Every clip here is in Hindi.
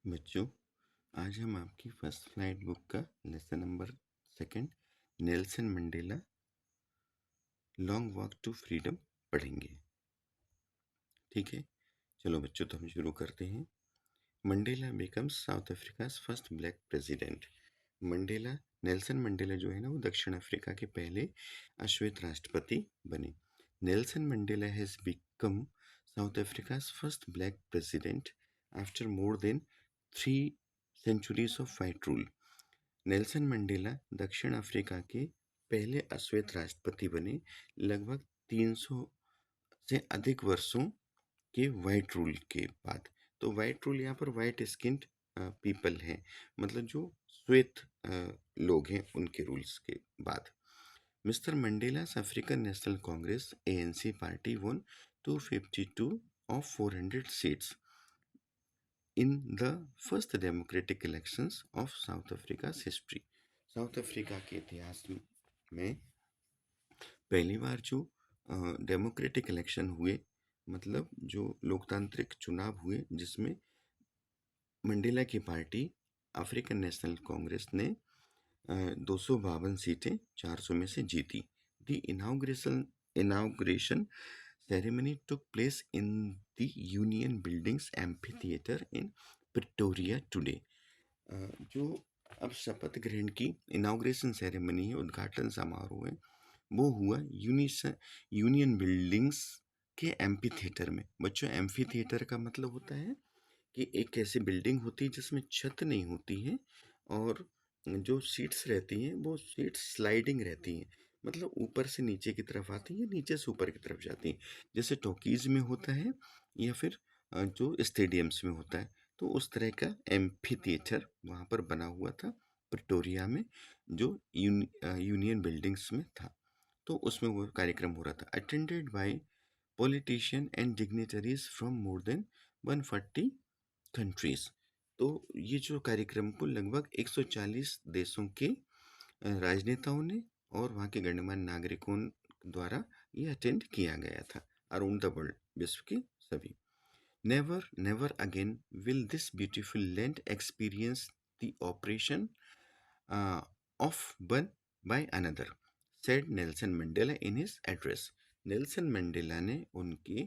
बच्चों, आज हम आपकी फर्स्ट फ्लाइट बुक का lesson number 2 Nelson Mandela long walk to freedom पढ़ेंगे। ठीक है, चलो बच्चों, तो हम शुरू करते हैं। Mandela becomes South Africa's first black president. Mandela Nelson Mandela जो है ना, वो दक्षिण अफ्रीका के पहले अश्वेत राष्ट्रपति बने। Nelson Mandela has become South Africa's first black president after more than 3 centuries of white rule. Nelson Mandela दक्षिण अफ्रीका के पहले अश्वेत राष्ट्रपति बने लगभग 300 से अधिक वर्षों के वाइट रूल के बाद। तो वाइट रूल यहाँ पर वाइट स्किन्ड पीपल हैं, मतलब जो श्वेत लोग हैं, उनके रूल्स के बाद। Mister Mandela's African National Congress ANC party won 252 of 400 seats in the first democratic elections of South Africa's history। South Africa के इतिहास में पहली बार जो डेमोक्रेटिक इलेक्शन हुए, मतलब जो लोकतांत्रिक चुनाव हुए, जिसमें मंडेला की पार्टी अफ्रीकन नेशनल कांग्रेस ने 252 सीटें 400 में से जीती। The inauguration ceremony took place in the Union Buildings Amphitheater in Pretoria today। जो अब शपथ ग्रहण की इनाग्रेशन सेरेमनी है, उद्घाटन समारोह है, वो हुआ यूनियन बिल्डिंग्स के एम्फी थिएटर में। बच्चों, एम्फी थिएटर का मतलब होता है कि एक ऐसी बिल्डिंग होती है जिसमें छत नहीं होती है और जो सीट्स रहती हैं वो सीट्स स्लाइडिंग रहती हैं, मतलब ऊपर से नीचे की तरफ आती हैं, नीचे से ऊपर की तरफ जाती हैं, जैसे टॉकीज में होता है या फिर जो स्टेडियम्स में होता है। तो उस तरह का एम्फी थिएटर वहाँ पर बना हुआ था प्रिटोरिया में, जो यूनियन बिल्डिंग्स में था। तो उसमें वो कार्यक्रम हो रहा था, attended by politician and dignitaries from more than 140 countries. तो ये जो कार्यक्रम को लगभग 140 देशों के राजनेताओं ने और वहाँ के गणमान्य नागरिकों द्वारा ये अटेंड किया गया था, अराउंड द वर्ल्ड, विश्व के सभी। Never never again will this beautiful land experience the oppression of one by another, said Nelson Mandela in his address. Nelson Mandela ने उनके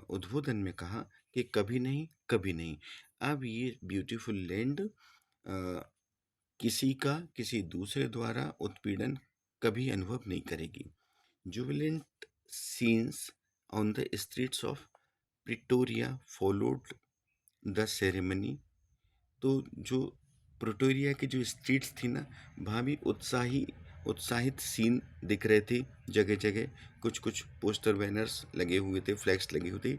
उद्बोधन में कहा कि कभी नहीं, कभी नहीं, अब ये ब्यूटीफुल लैंड किसी दूसरे द्वारा उत्पीड़न कभी अनुभव नहीं करेगी। Jubilant scenes on the streets of Pretoria followed the ceremony. तो जो प्रिटोरिया की जो स्ट्रीट्स थी ना, वहाँ भी उत्साहित सीन दिख रहे थे। जगह जगह कुछ कुछ पोस्टर बैनर्स लगे हुए थे, फ्लैग्स लगे हुए थे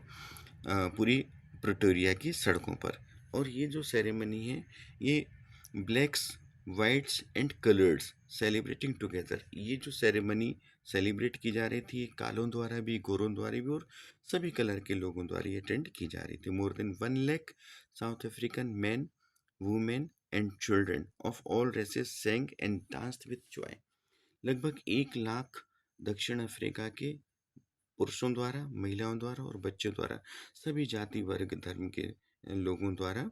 पूरी प्रिटोरिया की सड़कों पर। और ये जो सेरेमनी है, ये blacks, whites and colours celebrating together, ये जो सेरेमनी सेलिब्रेट की जा रही थी, ये कालों द्वारा भी, गोरों द्वारा भी और सभी कलर के लोगों द्वारा ये अटेंड की जा रही थी। More than 1 lakh South African man, women and children of all races sang and danced with joy. लगभग 1 लाख दक्षिण अफ्रीका के पुरुषों द्वारा, महिलाओं द्वारा और बच्चों द्वारा, सभी जाति वर्ग धर्म के लोगों द्वारा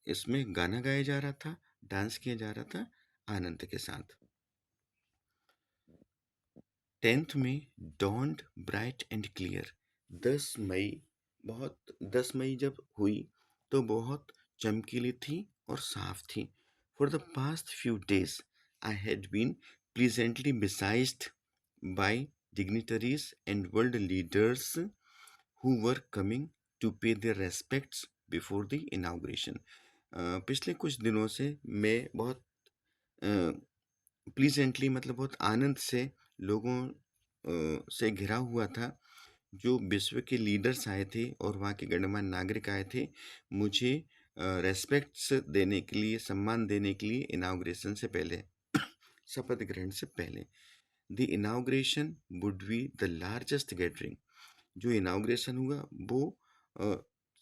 इसमें गाना गाया जा रहा था, डांस किया जा रहा था आनंद के साथ। 10th में dawned bright and clear। 10 मई जब हुई तो बहुत चमकीली थी और साफ थी। For the past few days I had been pleasantly besieged by dignitaries and world leaders who were coming to pay their respects before the inauguration। पिछले कुछ दिनों से मैं बहुत प्लीजेंटली, मतलब बहुत आनंद से लोगों से घिरा हुआ था। जो विश्व के लीडर्स आए थे और वहाँ के गणमान्य नागरिक आए थे मुझे रेस्पेक्ट्स देने के लिए, सम्मान देने के लिए, इनाग्रेशन से पहले शपथ ग्रहण से पहले। The inauguration would be the largest gathering. जो इनाग्रेशन हुआ वो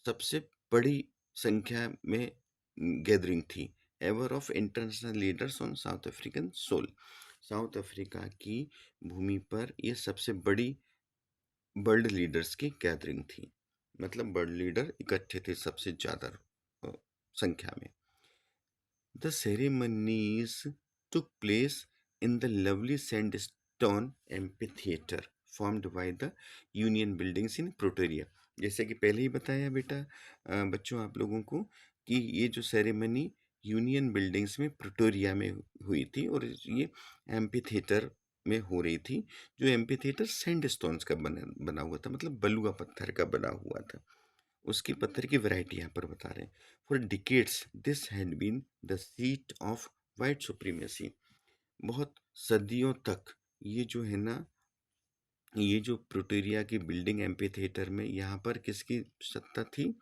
सबसे बड़ी संख्या में गैदरिंग थी ever of international leaders on South African soil. South Africa की भूमि पर यह सबसे बड़ी वर्ल्ड लीडर्स की गैदरिंग थी, मतलब वर्ल्ड लीडर इकट्ठे थे सबसे ज़्यादा संख्या में। The ceremonies took place in the lovely sandstone amphitheater formed by the Union Buildings in Pretoria। जैसे कि पहले ही बताया बेटा बच्चों आप लोगों को कि ये जो सेरेमनी यूनियन बिल्डिंग्स में प्रिटोरिया में हुई थी और ये एम्पी थिएटर में हो रही थी। जो एम्पी थिएटर सैंडस्टोन्स का बना हुआ था, मतलब बलुआ पत्थर का बना हुआ था। उसकी पत्थर की वैरायटी यहाँ पर बता रहे हैं। For decades this had been the seat of white supremacy. बहुत सदियों तक ये जो है ना, ये जो प्रोटेरिया की बिल्डिंग एम्पी थिएटर में यहाँ पर किसकी सत्ता थी?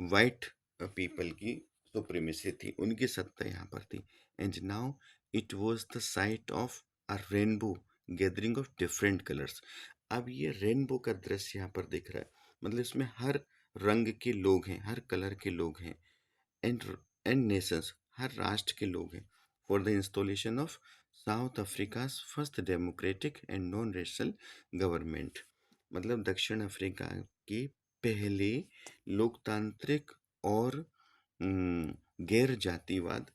वाइट पीपल की सुप्रीमेसी थी, उनकी सत्ता यहाँ पर थी। And now it was the site of a rainbow gathering of different colours. अब ये रेनबो का दृश्य यहाँ पर दिख रहा है, मतलब इसमें हर रंग के लोग हैं, हर कलर के लोग हैं। एंड एंड नेशंस, हर राष्ट्र के लोग हैं। For the installation of south Africa first democratic and non rational government, मतलब दक्षिण अफ्रीका के पहले लोकतांत्रिक और गैर जातिवाद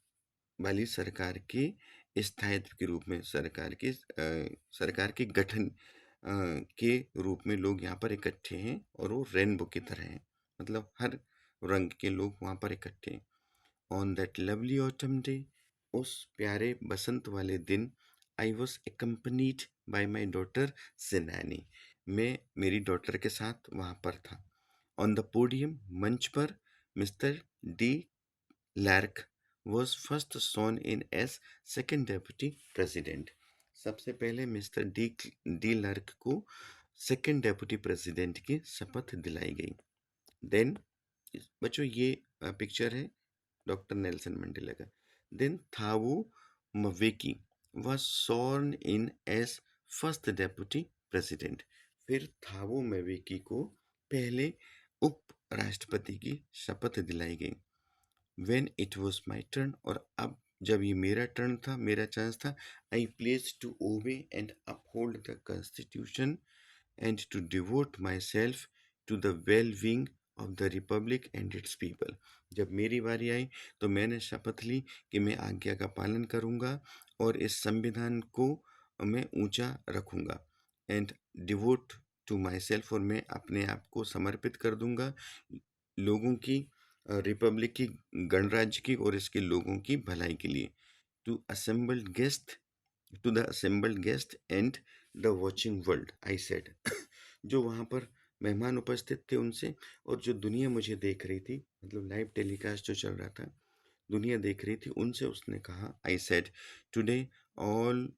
वाली सरकार के स्थायित्व के रूप में, सरकार के गठन के रूप में लोग यहाँ पर इकट्ठे हैं और वो रेनबो की तरह हैं, मतलब हर रंग के लोग वहाँ पर इकट्ठे हैं। On that lovely autumn day, उस प्यारे बसंत वाले दिन, I was accompanied by my daughter Zenani, मैं मेरी डॉटर के साथ वहाँ पर था। ऑन द पोडियम, मंच पर, mister de Klerk was first sworn in as second deputy president. सबसे पहले मिस्टर डी लैर्क को सेकेंड डेप्यूटी प्रेसिडेंट की शपथ दिलाई गई। देन बच्चों ये पिक्चर है डॉक्टर नेल्सन मंडेला का। Then Thabo Mbeki was sworn in as first deputy president. फिर थावो मवेकी को पहले उप राष्ट्रपति की शपथ दिलाई गई। When it was my turn, और अब जब ये मेरा टर्न था, मेरा चांस था, I pledged to obey and uphold the constitution and to devote myself to the well-being of the republic and its people। जब मेरी बारी आई तो मैंने शपथ ली कि मैं आज्ञा का पालन करूंगा और इस संविधान को मैं ऊंचा रखूंगा। And devote to myself, और मैं अपने आप को समर्पित कर दूंगा लोगों की, रिपब्लिक की, गणराज्य की और इसके लोगों की भलाई के लिए। To assembled guest, to the assembled guest and the watching world I said. जो वहाँ पर मेहमान उपस्थित थे उनसे, और जो दुनिया मुझे देख रही थी, मतलब लाइव टेलीकास्ट जो चल रहा था, दुनिया देख रही थी, उनसे उसने कहा, I said today all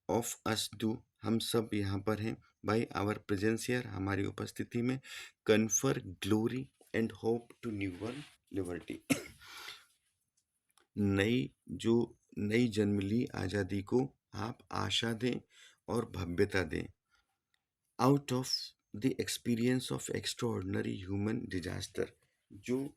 of us do, हम सब यहाँ पर हैं, बाई आवर प्रेजेंस हियर, हमारी उपस्थिति में, confer glory and hope to new world liberty. नई जन्म ली आज़ादी को आप आशा दें और भव्यता दें। Out of the experience of extraordinary human disaster, जो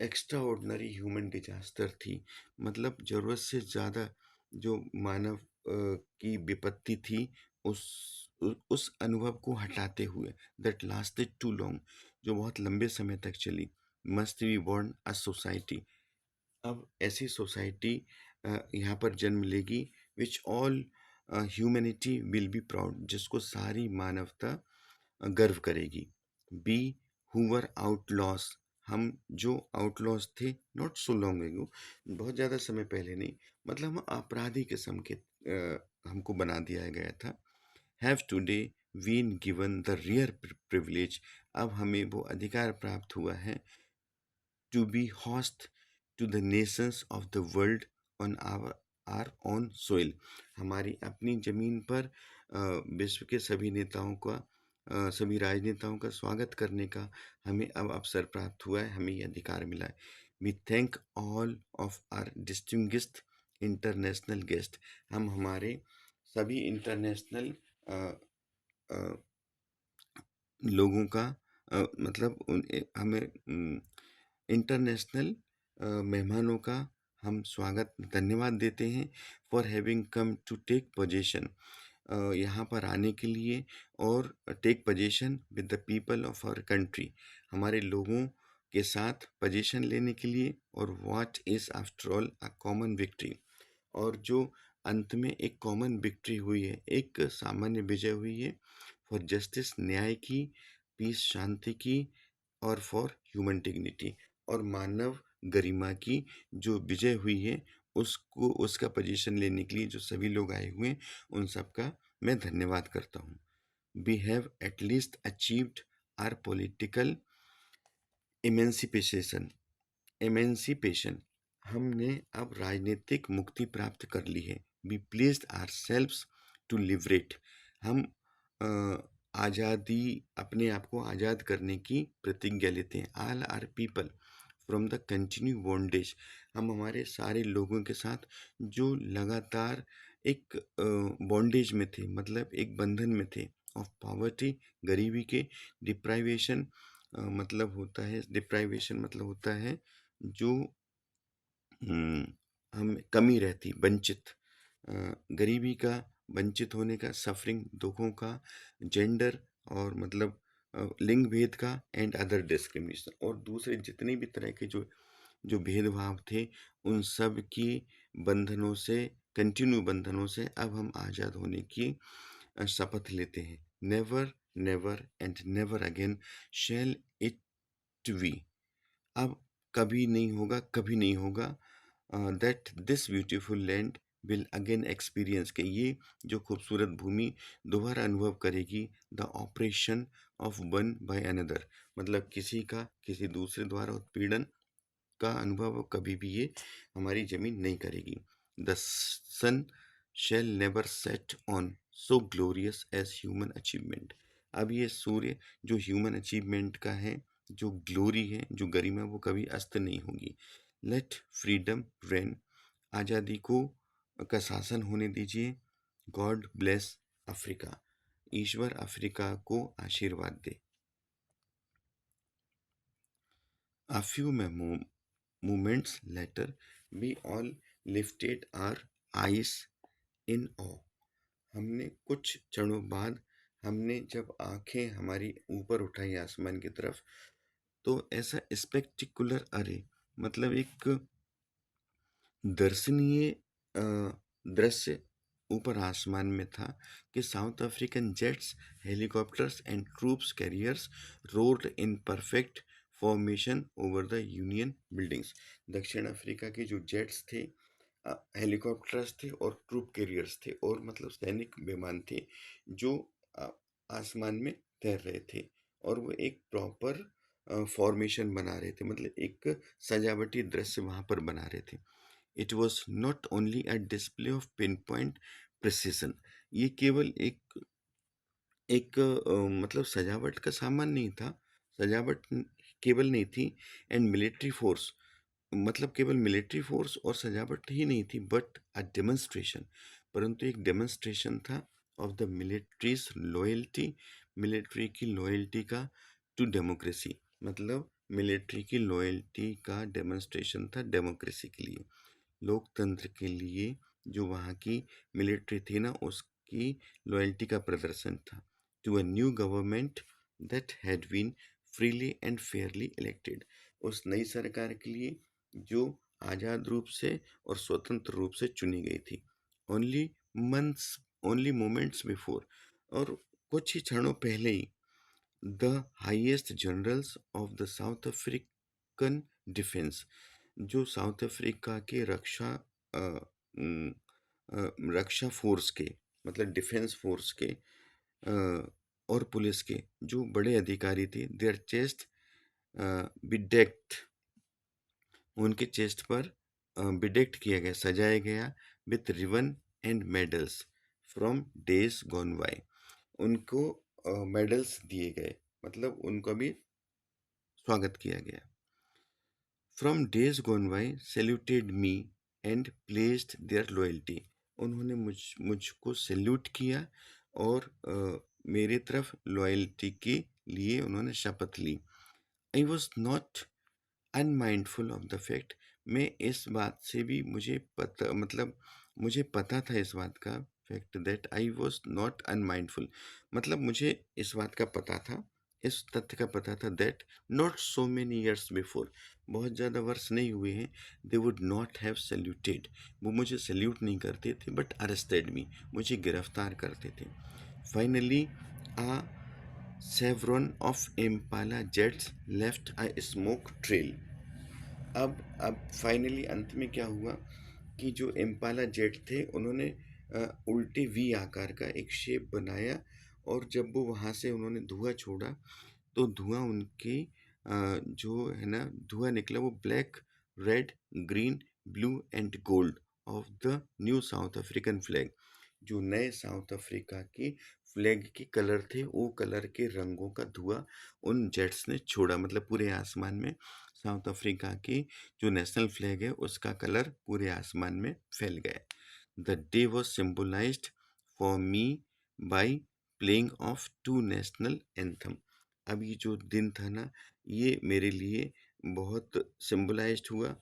एक्स्ट्राऑर्डिनरी ह्यूमन डिजास्टर थी, मतलब ज़रूरत से ज़्यादा जो मानव की विपत्ति थी, उस अनुभव को हटाते हुए, दैट लास्टेड टू लॉन्ग, जो बहुत लंबे समय तक चली, must be born a society, अब ऐसी सोसाइटी यहाँ पर जन्म लेगी, which all humanity will be proud, जिसको सारी मानवता गर्व करेगी। बी हुवर आउटलॉस, हम जो आउटलॉस थे, नॉट सो लॉन्ग एगो, बहुत ज़्यादा समय पहले नहीं, मतलब हम अपराधी किस्म के हमको बना दिया गया था। Have today been given the rare privilege, अब हमें वो अधिकार प्राप्त हुआ है, to be host to the nations of the world on our own soil, हमारी अपनी ज़मीन पर विश्व के सभी नेताओं का, सभी राजनेताओं का स्वागत करने का हमें अब अवसर प्राप्त हुआ है, हमें ये अधिकार मिला है। We thank all of our distinguished international guest, हम हमारे सभी इंटरनेशनल लोगों का मतलब हमें इंटरनेशनल मेहमानों का हम स्वागत, धन्यवाद देते हैं। For having come to take position, यहाँ पर आने के लिए और take position with the people of our country, हमारे लोगों के साथ पोजीशन लेने के लिए, और what is after all a common victory, और जो अंत में एक कॉमन विक्ट्री हुई है, एक सामान्य विजय हुई है फॉर जस्टिस, न्याय की, पीस, शांति की, और फॉर ह्यूमन डिग्निटी, और मानव गरिमा की जो विजय हुई है, उसको उसका पोजीशन लेने के लिए जो सभी लोग आए हुए हैं, उन सबका मैं धन्यवाद करता हूँ. We have at least achieved our political emancipation emancipation हमने अब राजनीतिक मुक्ति प्राप्त कर ली है. We placed ourselves to liberate, हम आज़ादी, अपने आप को आज़ाद करने की प्रतिज्ञा लेते हैं. All our people from the continue bondage, हम हमारे सारे लोगों के साथ जो लगातार एक बॉन्डेज में थे, मतलब एक बंधन में थे, ऑफ पॉवर्टी, गरीबी के, डिप्राइवेशन, डिप्राइवेशन मतलब होता है जो हम कमी रहती, वंचित, गरीबी का, वंचित होने का, सफरिंग, दुखों का, जेंडर और मतलब लिंग भेद का, एंड अदर डिस्क्रिमिनेशन, और दूसरे जितने भी तरह के जो जो भेदभाव थे, उन सब की बंधनों से, कंटिन्यू बंधनों से अब हम आज़ाद होने की शपथ लेते हैं. Never, never and never again shall it be, अब कभी नहीं होगा, कभी नहीं होगा, that this beautiful land will again experience, के ये जो खूबसूरत भूमि दोबारा अनुभव करेगी the oppression of one by another, मतलब किसी का किसी दूसरे द्वारा उत्पीड़न का अनुभव कभी भी ये हमारी जमीन नहीं करेगी. The sun shall never set on so glorious a human achievement, अब ये सूर्य जो ह्यूमन अचीवमेंट का है, जो ग्लोरी है, जो गरिमा, वो कभी अस्त नहीं होगी. लेट फ्रीडम रेन, आज़ादी को का शासन होने दीजिए. गॉड ब्लेस अफ्रीका, ईश्वर अफ्रीका को आशीर्वाद दे. A few moments later, we all lifted our eyes in awe. हमने कुछ क्षणों बाद, हमने जब आंखें हमारी ऊपर उठाई आसमान की तरफ, तो ऐसा स्पेक्टिकुलर अरे, मतलब एक दर्शनीय दृश्य ऊपर आसमान में था कि south African jets, helicopters and troops carriers road in perfect formation over the union buildings. दक्षिण अफ्रीका के जो जेट्स थे, हेलीकॉप्टर्स थे और ट्रूप कैरियर्स थे, और मतलब सैनिक विमान थे जो आसमान में तैर रहे थे, और वो एक प्रॉपर फॉर्मेशन बना रहे थे, मतलब एक सजावटी दृश्य वहाँ पर बना रहे थे. It was not only a display of pin point precision, ये केवल एक एक मतलब सजावट का सामान नहीं था, सजावट केवल नहीं थी, एंड मिलिट्री फोर्स, मतलब केवल मिलिट्री फोर्स और सजावट ही नहीं थी, बट अ डेमोन्स्ट्रेशन, परंतु एक डेमोन्स्ट्रेशन था of the militaries loyalty, military की लॉयल्टी का, टू डेमोक्रेसी, मतलब मिलिट्री की लॉयल्टी का डेमोन्स्ट्रेशन था डेमोक्रेसी के लिए, लोकतंत्र के लिए. जो वहाँ की मिलिट्री थी ना, उसकी लॉयल्टी का प्रदर्शन था. To a new government that had been freely and fairly elected, उस नई सरकार के लिए जो आज़ाद रूप से और स्वतंत्र रूप से चुनी गई थी. Only months, only moments before, और कुछ ही क्षणों पहले ही, the highest generals of the South African defence, जो साउथ अफ्रीका के अ, उम, रक्षा फोर्स के, मतलब डिफेंस फोर्स के, और पुलिस के जो बड़े अधिकारी थे, देयर चेस्ट बिडेक्ट, उनके चेस्ट पर बिडेक्ट किया गया, सजाया गया, with ribbon and medals from days gone by, उनको मेडल्स दिए गए, मतलब उनको भी स्वागत किया गया. From days gone by saluted me and placed their loyalty, उन्होंने मुझको सैल्यूट किया और मेरे तरफ लॉयल्टी के लिए उन्होंने शपथ ली. I was not unmindful of the fact, मैं इस बात से भी मुझे पता, मतलब मुझे पता था इस बात का fact, that I was not unmindful, मतलब मुझे इस बात का पता था इस तथ्य का पता था that not so many years before, बहुत ज़्यादा वर्ष नहीं हुए हैं, they would not have saluted, वो मुझे सल्यूट नहीं करते थे, बट अरेस्टेड मी, मुझे गिरफ्तार करते थे। Finally a chevron of Impala jets left a smoke trail. अब फाइनली अंत में क्या हुआ कि जो इम्पाला जेट थे उन्होंने उल्टे वी आकार का एक शेप बनाया, और जब वो वहाँ से उन्होंने धुआं छोड़ा तो धुआं उनकी जो है ना धुआं निकला, वो black, red, green, blue and gold of the new south African flag. जो नए साउथ अफ्रीका की फ्लैग के कलर थे, वो कलर के रंगों का धुआं उन जेट्स ने छोड़ा, मतलब पूरे आसमान में साउथ अफ्रीका की जो नेशनल फ्लैग है उसका कलर पूरे आसमान में फैल गया। The day was symbolised for me by playing of two national anthems. अब ये जो दिन था ना, ये मेरे लिए बहुत सिम्बलाइज्ड हुआ।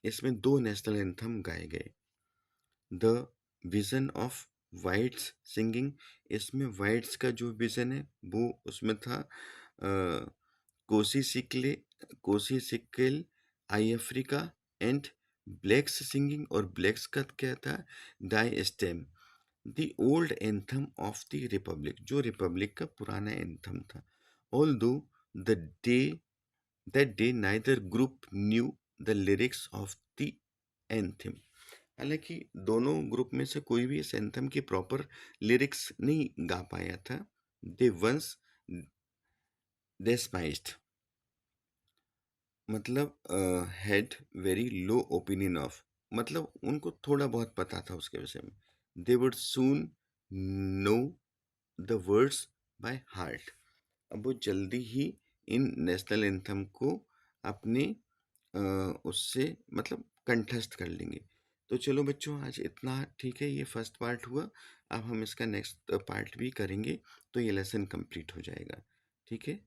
इसमें दो नेशनल एंथम गाए गए। The vision of whites singing, इसमें वाइट्स का जो विजन है वो उसमें था Nkosi Sikelel', Nkosi Sikelel', iAfrika and blacks singing, और ब्लैक्स का क्या था, Die Stem, the old anthem of the republic, जो रिपब्लिक का पुराना एंथम था। Although the day that day neither group knew the lyrics of the anthem. हालांकि दोनों ग्रुप में से कोई भी इस एंथम की प्रॉपर लिरिक्स नहीं गा पाया था। दे वंस despised, मतलब had very low opinion of, मतलब उनको थोड़ा बहुत पता था उसके विषय में। They would soon know the words by heart, अब वो जल्दी ही इन नेशनल एंथम को अपने उससे मतलब कंठस्थ कर लेंगे। तो चलो बच्चों, आज इतना ठीक है, ये फर्स्ट पार्ट हुआ। अब हम इसका नेक्स्ट पार्ट भी करेंगे तो ये लेसन कंप्लीट हो जाएगा। ठीक है।